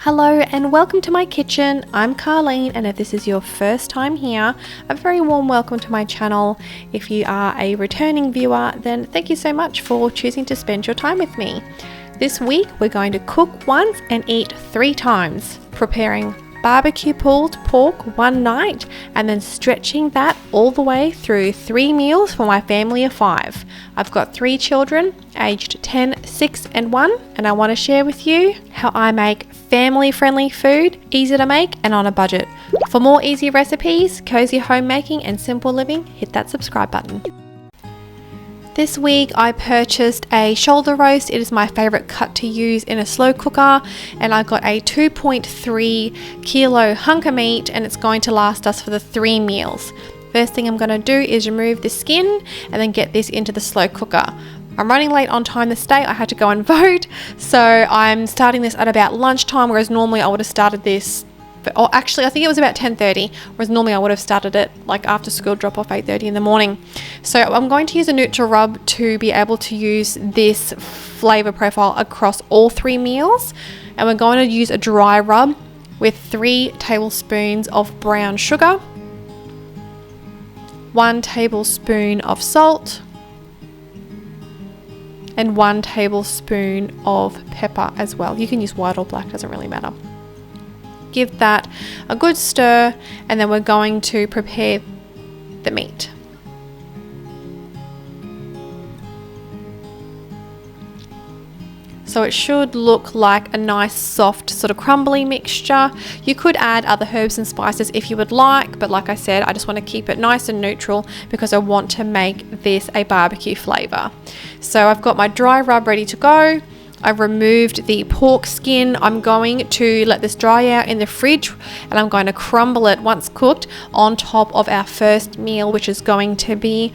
Hello and welcome to my kitchen. I'm Karlene, and if this is your first time here, a very warm welcome to my channel. If you are a returning viewer, then thank you so much for choosing to spend your time with me. This week we're going to cook once and eat 3 times, preparing barbecue pulled pork one night and then stretching that all the way through 3 meals for my family of 5. I've got 3 children aged 10, 6 and 1, and I want to share with you how I make family friendly food, easy to make and on a budget. For more easy recipes, cozy homemaking and simple living, hit that subscribe button. This week I purchased a shoulder roast. It is my favorite cut to use in a slow cooker, and I got a 2.3 kilo hunk of meat, and it's going to last us for the 3 meals. First thing I'm going to do is remove the skin and then get this into the slow cooker. I'm running late on time this day. I had to go and vote, so I'm starting this at about lunchtime, whereas normally I would have started this, or actually I think it was about 10:30, whereas normally I would have started it like after school drop off 8:30 in the morning. So I'm going to use a neutral rub to be able to use this flavor profile across all 3 meals, and we're going to use a dry rub with 3 tablespoons of brown sugar, 1 tablespoon of salt, and 1 tablespoon of pepper as well. You can use white or black, doesn't really matter. Give that a good stir, and then we're going to prepare the meat. So it should look like a nice soft sort of crumbly mixture. You could add other herbs and spices if you would like, but like I said, I just want to keep it nice and neutral because I want to make this a barbecue flavor. So I've got my dry rub ready to go. I've removed the pork skin. I'm going to let this dry out in the fridge, and I'm going to crumble it once cooked on top of our first meal, which is going to be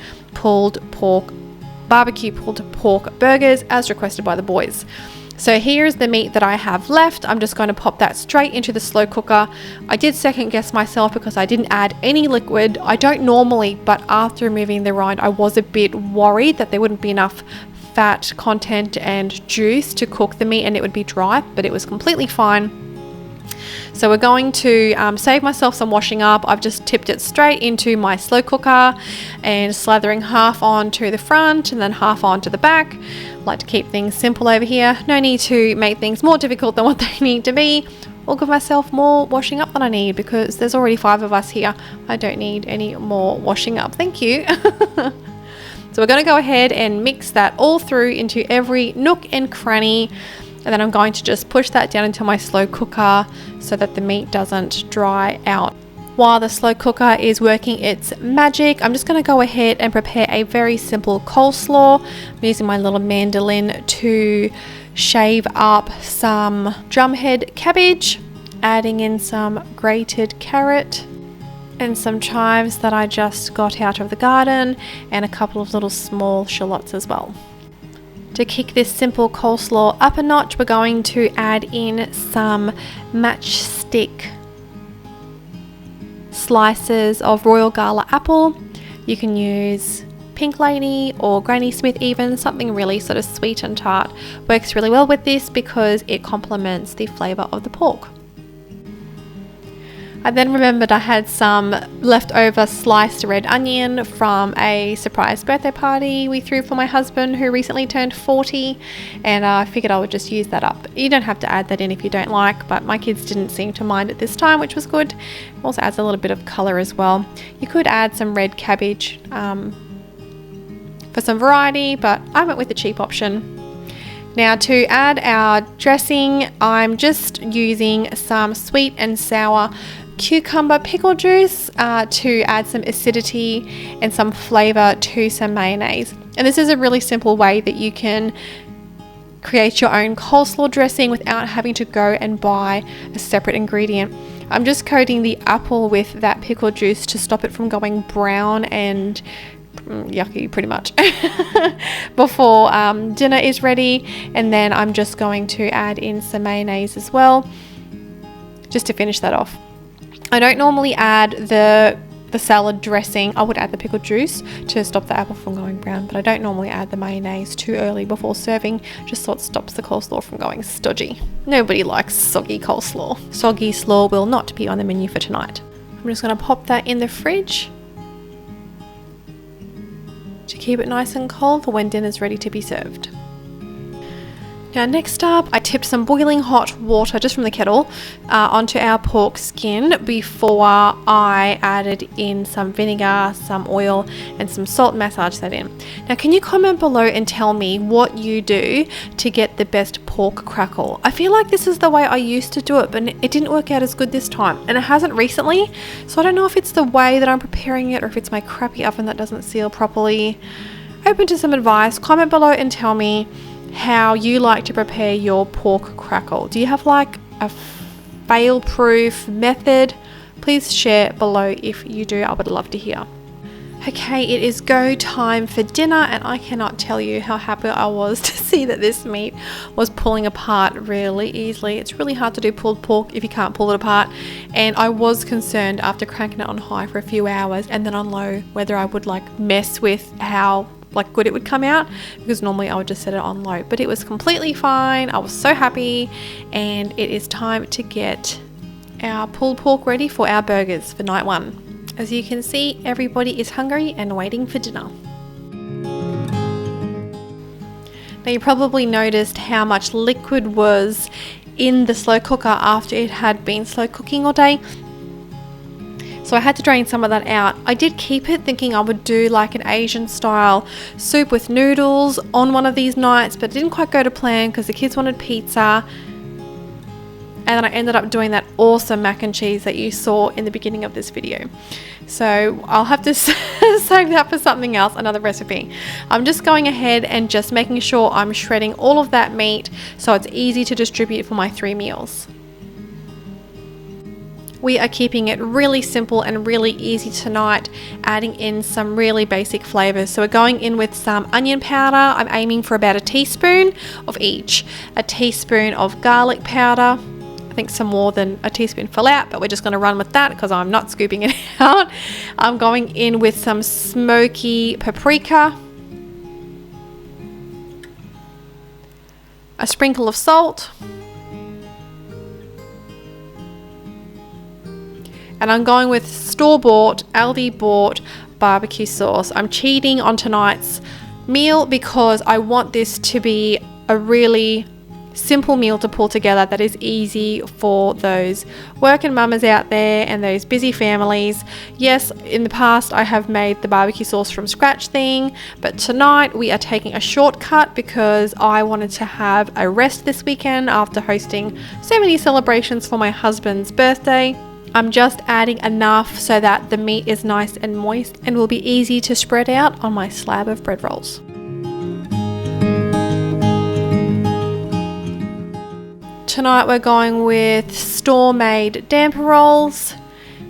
barbecue pulled pork burgers as requested by the boys. So here's the meat that I have left. I'm just going to pop that straight into the slow cooker. I did second guess myself because I didn't add any liquid. I don't normally, but after removing the rind, I was a bit worried that there wouldn't be enough fat content and juice to cook the meat and it would be dry, but it was completely fine. So we're going to save myself some washing up. I've just tipped it straight into my slow cooker and slathering half onto the front and then half onto the back. I like to keep things simple over here. No need to make things more difficult than what they need to be, or give myself more washing up than I need, because there's already 5 of us here. I don't need any more washing up. Thank you. So we're going to go ahead and mix that all through into every nook and cranny, and then I'm going to just push that down into my slow cooker so that the meat doesn't dry out. While the slow cooker is working its magic, I'm just going to go ahead and prepare a very simple coleslaw. I'm using my little mandolin to shave up some drumhead cabbage, adding in some grated carrot and some chives that I just got out of the garden, and a couple of little small shallots as well. To kick this simple coleslaw up a notch, we're going to add in some matchstick slices of Royal Gala apple. You can use Pink Lady or Granny Smith even, something really sort of sweet and tart. Works really well with this because it complements the flavour of the pork. I then remembered I had some leftover sliced red onion from a surprise birthday party we threw for my husband who recently turned 40, and I figured I would just use that up. You don't have to add that in if you don't like, but my kids didn't seem to mind it this time, which was good. It also adds a little bit of colour as well. You could add some red cabbage for some variety, but I went with the cheap option. Now to add our dressing, I'm just using some sweet and sour cucumber pickle juice to add some acidity and some flavour to some mayonnaise. And this is a really simple way that you can create your own coleslaw dressing without having to go and buy a separate ingredient. I'm just coating the apple with that pickle juice to stop it from going brown and yucky pretty much before dinner is ready, and then I'm just going to add in some mayonnaise as well just to finish that off. I don't normally add the the salad dressing, I would add the pickled juice to stop the apple from going brown, but I don't normally add the mayonnaise too early before serving, just so it stops the coleslaw from going stodgy. Nobody likes soggy coleslaw. Soggy slaw will not be on the menu for tonight. I'm just going to pop that in the fridge to keep it nice and cold for when dinner's ready to be served. Now next up, I tipped some boiling hot water just from the kettle onto our pork skin before I added in some vinegar, some oil and some salt, massage that in. Now can you comment below and tell me what you do to get the best pork crackle? I feel like this is the way I used to do it, but it didn't work out as good this time, and it hasn't recently, so I don't know if it's the way that I'm preparing it or if it's my crappy oven that doesn't seal properly. Open to some advice. Comment below and tell me how you like to prepare your pork crackle. Do you have like a fail-proof method? Please share below if you do. I would love to hear. Okay, it is go time for dinner, and I cannot tell you how happy I was to see that this meat was pulling apart really easily. It's really hard to do pulled pork if you can't pull it apart, and I was concerned after cranking it on high for a few hours and then on low whether I would like mess with how good it would come out, because normally I would just set it on low, but it was completely fine. I was so happy, and it is time to get our pulled pork ready for our burgers for night one. As you can see, everybody is hungry and waiting for dinner. Now you probably noticed how much liquid was in the slow cooker after it had been slow cooking all day. So I had to drain some of that out. I did keep it thinking I would do like an Asian style soup with noodles on one of these nights, but it didn't quite go to plan because the kids wanted pizza. And then I ended up doing that awesome mac and cheese that you saw in the beginning of this video. So I'll have to save that for something else, another recipe. I'm just going ahead and just making sure I'm shredding all of that meat so it's easy to distribute for my 3 meals. We are keeping it really simple and really easy tonight, adding in some really basic flavors. So we're going in with some onion powder. I'm aiming for about a teaspoon of each. A teaspoon of garlic powder. I think some more than a teaspoon fell out, but we're just going to run with that because I'm not scooping it out. I'm going in with some smoky paprika. A sprinkle of salt. And I'm going with store-bought, Aldi bought barbecue sauce. I'm cheating on tonight's meal because I want this to be a really simple meal to pull together that is easy for those working mamas out there and those busy families. Yes, in the past I have made the barbecue sauce from scratch thing, but tonight we are taking a shortcut because I wanted to have a rest this weekend after hosting so many celebrations for my husband's birthday. I'm just adding enough so that the meat is nice and moist and will be easy to spread out on my slab of bread rolls. Tonight we're going with store-made damper rolls.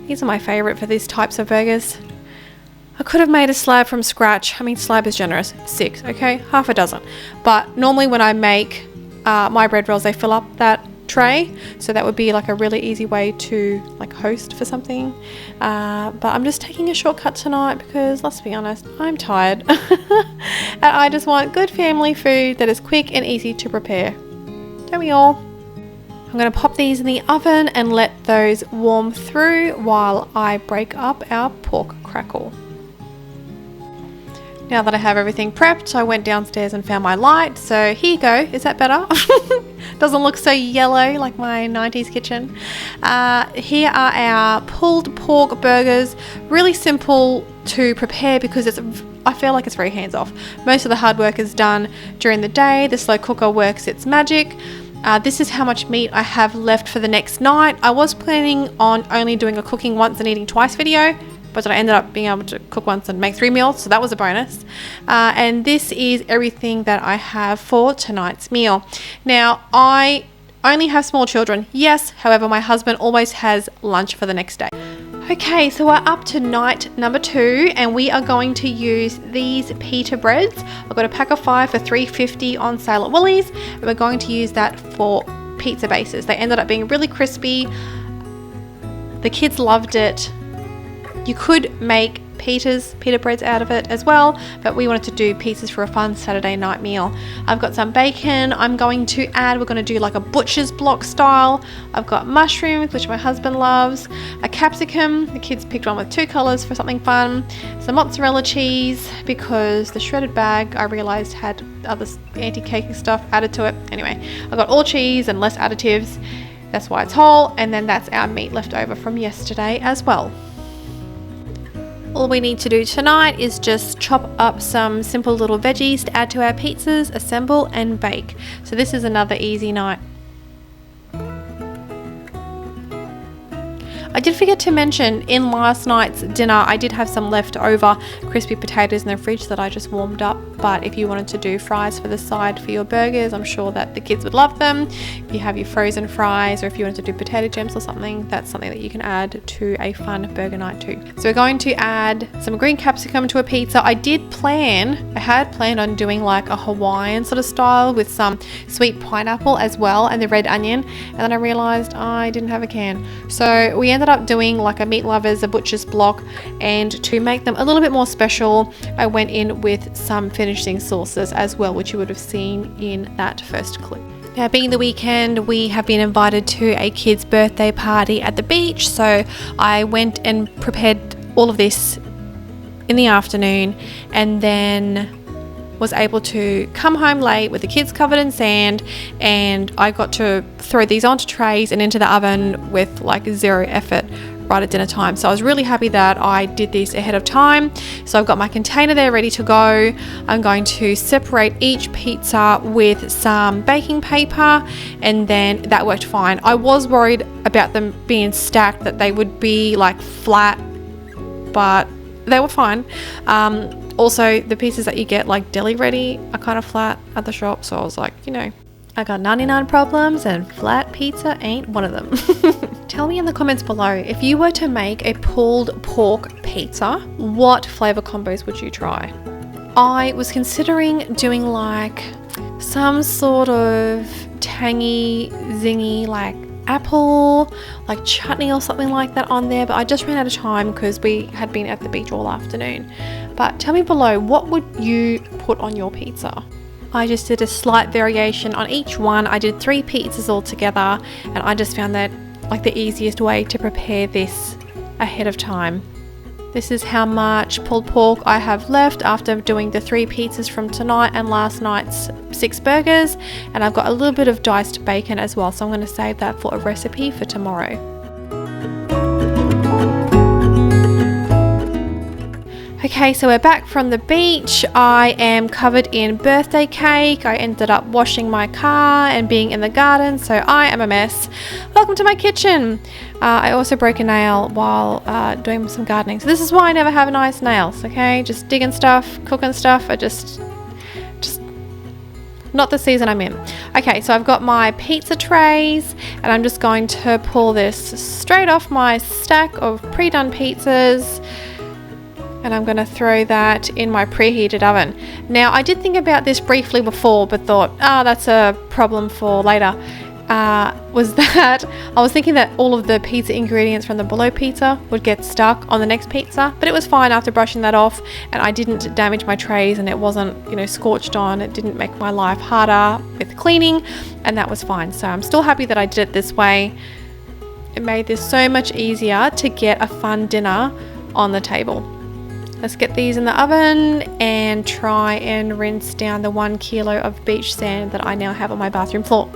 These are my favorite for these types of burgers. I could have made a slab from scratch. I mean, slab is generous. 6, okay? Half a dozen. But normally when I make my bread rolls, they fill up that tray, so that would be like a really easy way to like host for something, but I'm just taking a shortcut tonight because let's be honest, I'm tired and I just want good family food that is quick and easy to prepare. Don't we all? I'm going to pop these in the oven and let those warm through while I break up our pork crackle. Now that I have everything prepped, I went downstairs and found my light. So here you go. Is that better? Doesn't look so yellow like my 90s kitchen. Here are our pulled pork burgers. Really simple to prepare because I feel like it's very hands off. Most of the hard work is done during the day. The slow cooker works its magic. This is how much meat I have left for the next night. I was planning on only doing a cooking once and eating twice video, but I ended up being able to cook once and make 3 meals, so that was a bonus. And this is everything that I have for tonight's meal. Now, I only have small children, yes, however, my husband always has lunch for the next day. Okay, so we're up to night number 2, and we are going to use these pita breads. I've got a pack of 5 for $3.50 on sale at Woolies, and we're going to use that for pizza bases. They ended up being really crispy. The kids loved it. You could make pita breads out of it as well, but we wanted to do pizzas for a fun Saturday night meal. I've got some bacon we're going to do like a butcher's block style. I've got mushrooms, which my husband loves, a capsicum, the kids picked one with 2 colors for something fun, some mozzarella cheese because the shredded bag I realized had other anti-caking stuff added to it. Anyway, I got all cheese and less additives, that's why it's whole, and then that's our meat left over from yesterday as well. All we need to do tonight is just chop up some simple little veggies to add to our pizzas, assemble and bake. So this is another easy night. I did forget to mention in last night's dinner I did have some leftover crispy potatoes in the fridge that I just warmed up, but if you wanted to do fries for the side for your burgers, I'm sure that the kids would love them. If you have your frozen fries, or if you wanted to do potato gems or something, that's something that you can add to a fun burger night too. So we're going to add some green capsicum to a pizza. I had planned on doing like a Hawaiian sort of style with some sweet pineapple as well and the red onion, and then I realized I didn't have a can. So we ended up doing like a meat lovers, a butcher's block, and to make them a little bit more special, I went in with some finishing sauces as well, which you would have seen in that first clip. Now, being the weekend, we have been invited to a kid's birthday party at the beach, so I went and prepared all of this in the afternoon and then was able to come home late with the kids covered in sand, and I got to throw these onto trays and into the oven with like 0 effort right at dinner time. So I was really happy that I did this ahead of time. So I've got my container there ready to go. I'm going to separate each pizza with some baking paper, and then that worked fine. I was worried about them being stacked, that they would be like flat, but they were fine. Also, the pieces that you get like deli ready are kind of flat at the shop, so I was like, I got 99 problems and flat pizza ain't one of them. Tell me in the comments below, if you were to make a pulled pork pizza, what flavor combos would you try? I was considering doing like some sort of tangy, zingy, like apple, like chutney or something like that on there, but I just ran out of time because we had been at the beach all afternoon. But tell me below, what would you put on your pizza? I just did a slight variation on each one. I did 3 pizzas all together, and I just found that like the easiest way to prepare this ahead of time. This is how much pulled pork I have left after doing the 3 pizzas from tonight and last night's 6 burgers, and I've got a little bit of diced bacon as well, so I'm going to save that for a recipe for tomorrow. Okay, so we're back from the beach. I am covered in birthday cake. I ended up washing my car and being in the garden, so I am a mess. Welcome to my kitchen. I also broke a nail while doing some gardening, so this is why I never have nice nails, okay? Just digging stuff, cooking stuff. I just not the season I'm in. Okay, so I've got my pizza trays, and I'm just going to pull this straight off my stack of pre-done pizzas, and I'm going to throw that in my preheated oven. Now, I did think about this briefly before, but thought, that's a problem for later. Was that I was thinking that all of the pizza ingredients from the below pizza would get stuck on the next pizza, but it was fine after brushing that off, and I didn't damage my trays, and it wasn't, scorched on. It didn't make my life harder with cleaning, and that was fine. So I'm still happy that I did it this way. It made this so much easier to get a fun dinner on the table. Let's get these in the oven and try and rinse down the 1 kilo of beach sand that I now have on my bathroom floor.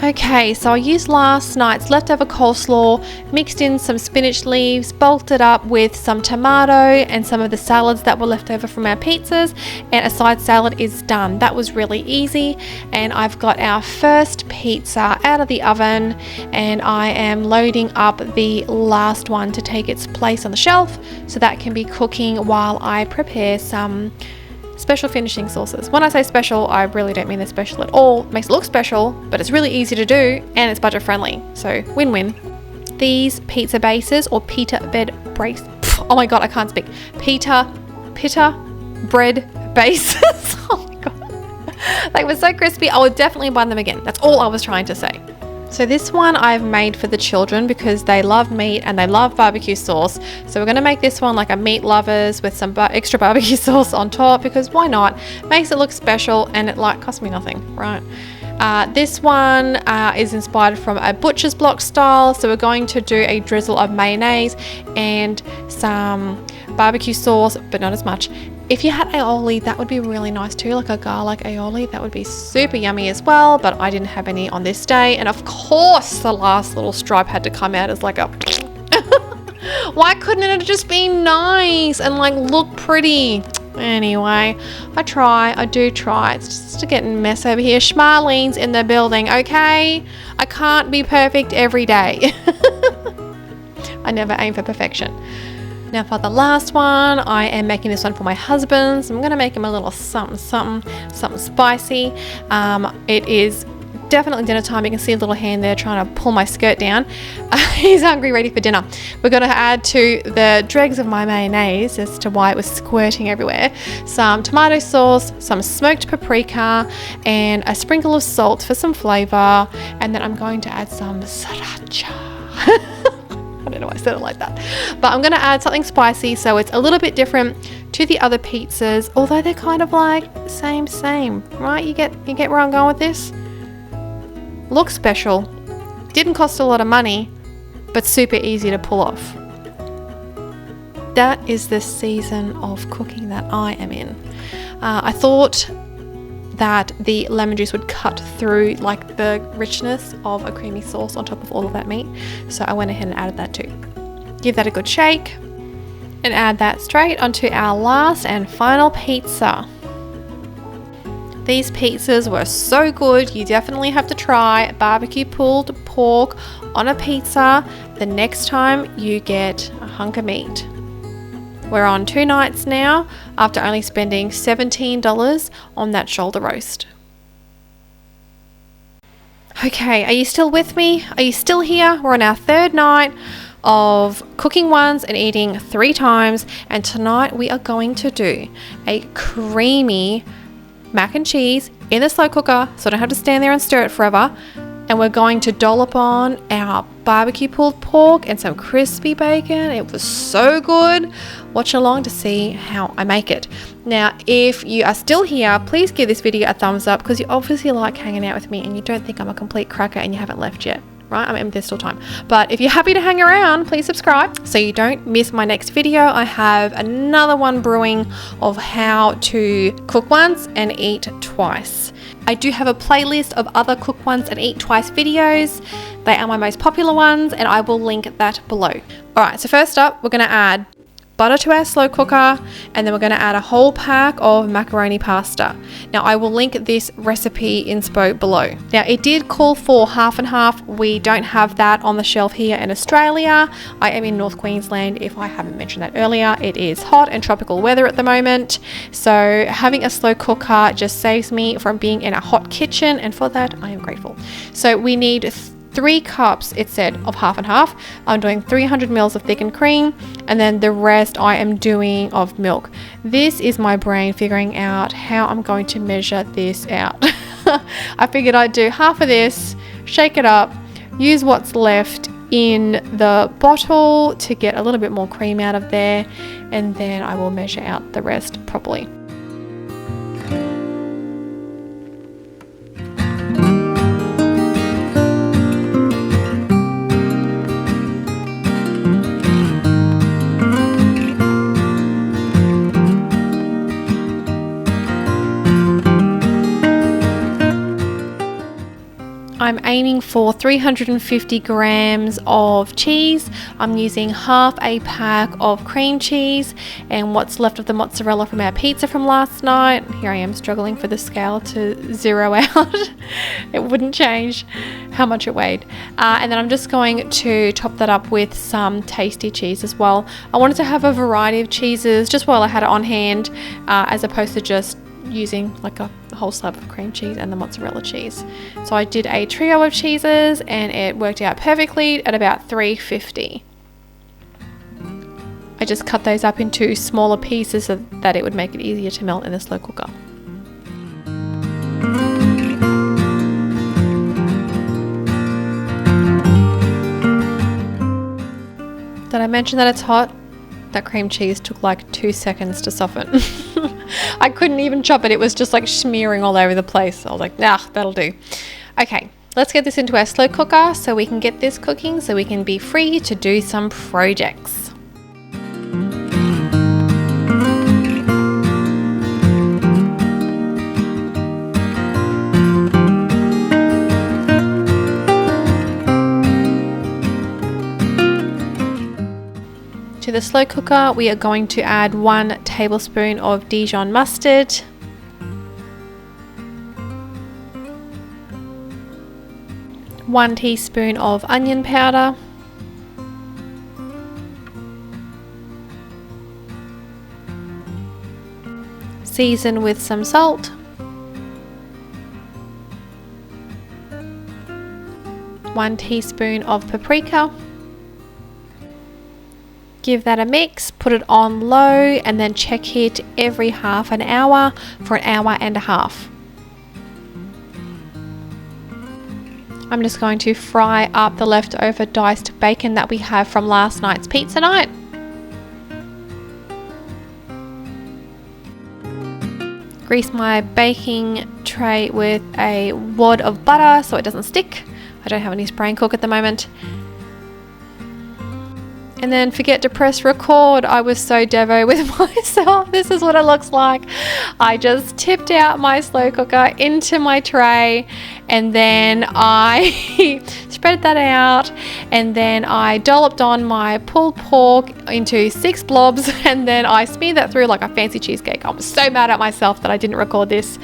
Okay, so I used last night's leftover coleslaw, mixed in some spinach leaves, bulked it up with some tomato and some of the salads that were left over from our pizzas, and a side salad is done. That was really easy, and I've got our first pizza out of the oven, and I am loading up the last one to take its place on the shelf so that can be cooking while I prepare some special finishing sauces. When I say special, I really don't mean they're special at all. It makes it look special, but it's really easy to do, and it's budget friendly, so win-win. These pizza bases, or pita bread brace, oh my god, I can't speak. Pita bread bases. Oh my god, they were so crispy. I would definitely buy them again. That's all I was trying to say. So this one I've made for the children because they love meat and they love barbecue sauce. So we're going to make this one like a meat lovers with some extra barbecue sauce on top, because why not? Makes it look special, and it like costs me nothing, right? This one is inspired from a butcher's block style. So we're going to do a drizzle of mayonnaise and some barbecue sauce, but not as much. If you had aioli, that would be really nice too, like a garlic aioli. That would be super yummy as well, but I didn't have any on this day. And of course, the last little stripe had to come out as like a... Why couldn't it just be nice and like look pretty? Anyway, I do try. It's just a getting mess over here. Schmarlene's in the building, okay? I can't be perfect every day. I never aim for perfection. Now for the last one, I am making this one for my husband. So I'm going to make him a little something spicy. It is definitely dinner time. You can see a little hand there trying to pull my skirt down. He's hungry, ready for dinner. We're going to add to the dregs of my mayonnaise, as to why it was squirting everywhere, some tomato sauce, some smoked paprika, and a sprinkle of salt for some flavor. And then I'm going to add some sriracha. I don't know why I said it like that, but I'm going to add something spicy so it's a little bit different to the other pizzas, although they're kind of like same, right? You get where I'm going with this? Looks special, didn't cost a lot of money, but super easy to pull off. That is the season of cooking that I am in. I thought that the lemon juice would cut through like the richness of a creamy sauce on top of all of that meat, so I went ahead and added that too. Give that a good shake and add that straight onto our last and final pizza. These pizzas were so good. You definitely have to try barbecue pulled pork on a pizza the next time you get a hunk of meat. We're on 2 nights now after only spending $17 on that shoulder roast. Okay, are you still with me? Are you still here? We're on our 3rd night of cooking once and eating 3 times, and tonight we are going to do a creamy mac and cheese in the slow cooker, so I don't have to stand there and stir it forever. And we're going to dollop on our barbecue pulled pork and some crispy bacon. It was so good. Watch along to see how I make it. Now, if you are still here, please give this video a thumbs up, because you obviously like hanging out with me and you don't think I'm a complete cracker and you haven't left yet, right? I mean, there's still time. But if you're happy to hang around, please subscribe so you don't miss my next video. I have another one brewing of how to cook once and eat twice. I do have a playlist of other cook once and eat twice videos. They are my most popular ones, and I will link that below. All right, so first up, we're going to add butter to our slow cooker, and then we're going to add a whole pack of macaroni pasta. Now, I will link this recipe inspo below. Now, it did call for half and half. We don't have that on the shelf here in Australia. I am in North Queensland, if I haven't mentioned that earlier. It is hot and tropical weather at the moment, so having a slow cooker just saves me from being in a hot kitchen, and for that I am grateful. So we need 3 cups, it said, of half and half. I'm doing 300 mils of thickened cream, and then the rest I am doing of milk. This is my brain figuring out how I'm going to measure this out. I figured I'd do half of this, shake it up, use what's left in the bottle to get a little bit more cream out of there, and then I will measure out the rest properly. I'm aiming for 350 grams of cheese. I'm using half a pack of cream cheese and what's left of the mozzarella from our pizza from last night. Here I am struggling for the scale to zero out. It wouldn't change how much it weighed. And then I'm just going to top that up with some tasty cheese as well. I wanted to have a variety of cheeses just while I had it on hand, as opposed to just using like a whole slab of cream cheese and the mozzarella cheese. So I did a trio of cheeses and it worked out perfectly at about 350. I just cut those up into smaller pieces so that it would make it easier to melt in the slow cooker. Did I mention that it's hot? That cream cheese took like 2 seconds to soften. I couldn't even chop it. It was just like smearing all over the place. I was like, nah, that'll do. Okay, let's get this into our slow cooker so we can get this cooking so we can be free to do some projects. To the slow cooker, we are going to add 1 tablespoon of Dijon mustard, 1 teaspoon of onion powder, season with some salt, 1 teaspoon of paprika. Give that a mix, put it on low, and then check it every half an hour for an hour and a half. I'm just going to fry up the leftover diced bacon that we have from last night's pizza night. Grease my baking tray with a wad of butter so it doesn't stick. I don't have any spray and cook at the moment. And then forget to press record. I was so devo with myself. This is what it looks like. I just tipped out my slow cooker into my tray, and then I spread that out, and then I dolloped on my pulled pork into 6 blobs, and then I smeared that through like a fancy cheesecake. I was so mad at myself that I didn't record this.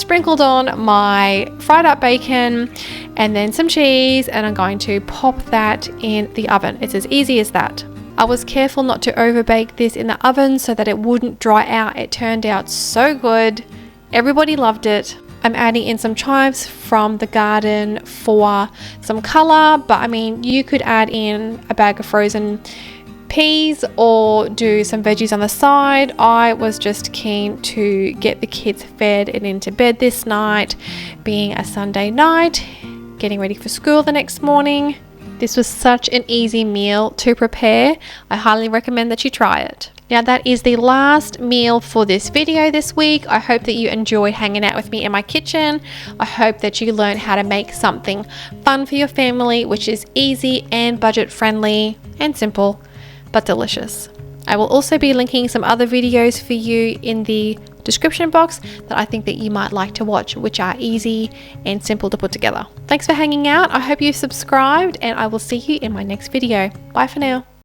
Sprinkled on my fried up bacon and then some cheese, and I'm going to pop that in the oven. It's as easy as that. I was careful not to overbake this in the oven so that it wouldn't dry out. It turned out so good. Everybody loved it. I'm adding in some chives from the garden for some color, but I mean, you could add in a bag of frozen peas or do some veggies on the side. I was just keen to get the kids fed and into bed this night, being a Sunday night, getting ready for school the next morning. This was such an easy meal to prepare. I highly recommend that you try it. Now that is the last meal for this video this week. I hope that you enjoyed hanging out with me in my kitchen. I hope that you learned how to make something fun for your family, which is easy and budget friendly and simple, but delicious. I will also be linking some other videos for you in the description box that I think that you might like to watch, which are easy and simple to put together. Thanks for hanging out. I hope you've subscribed, and I will see you in my next video. Bye for now.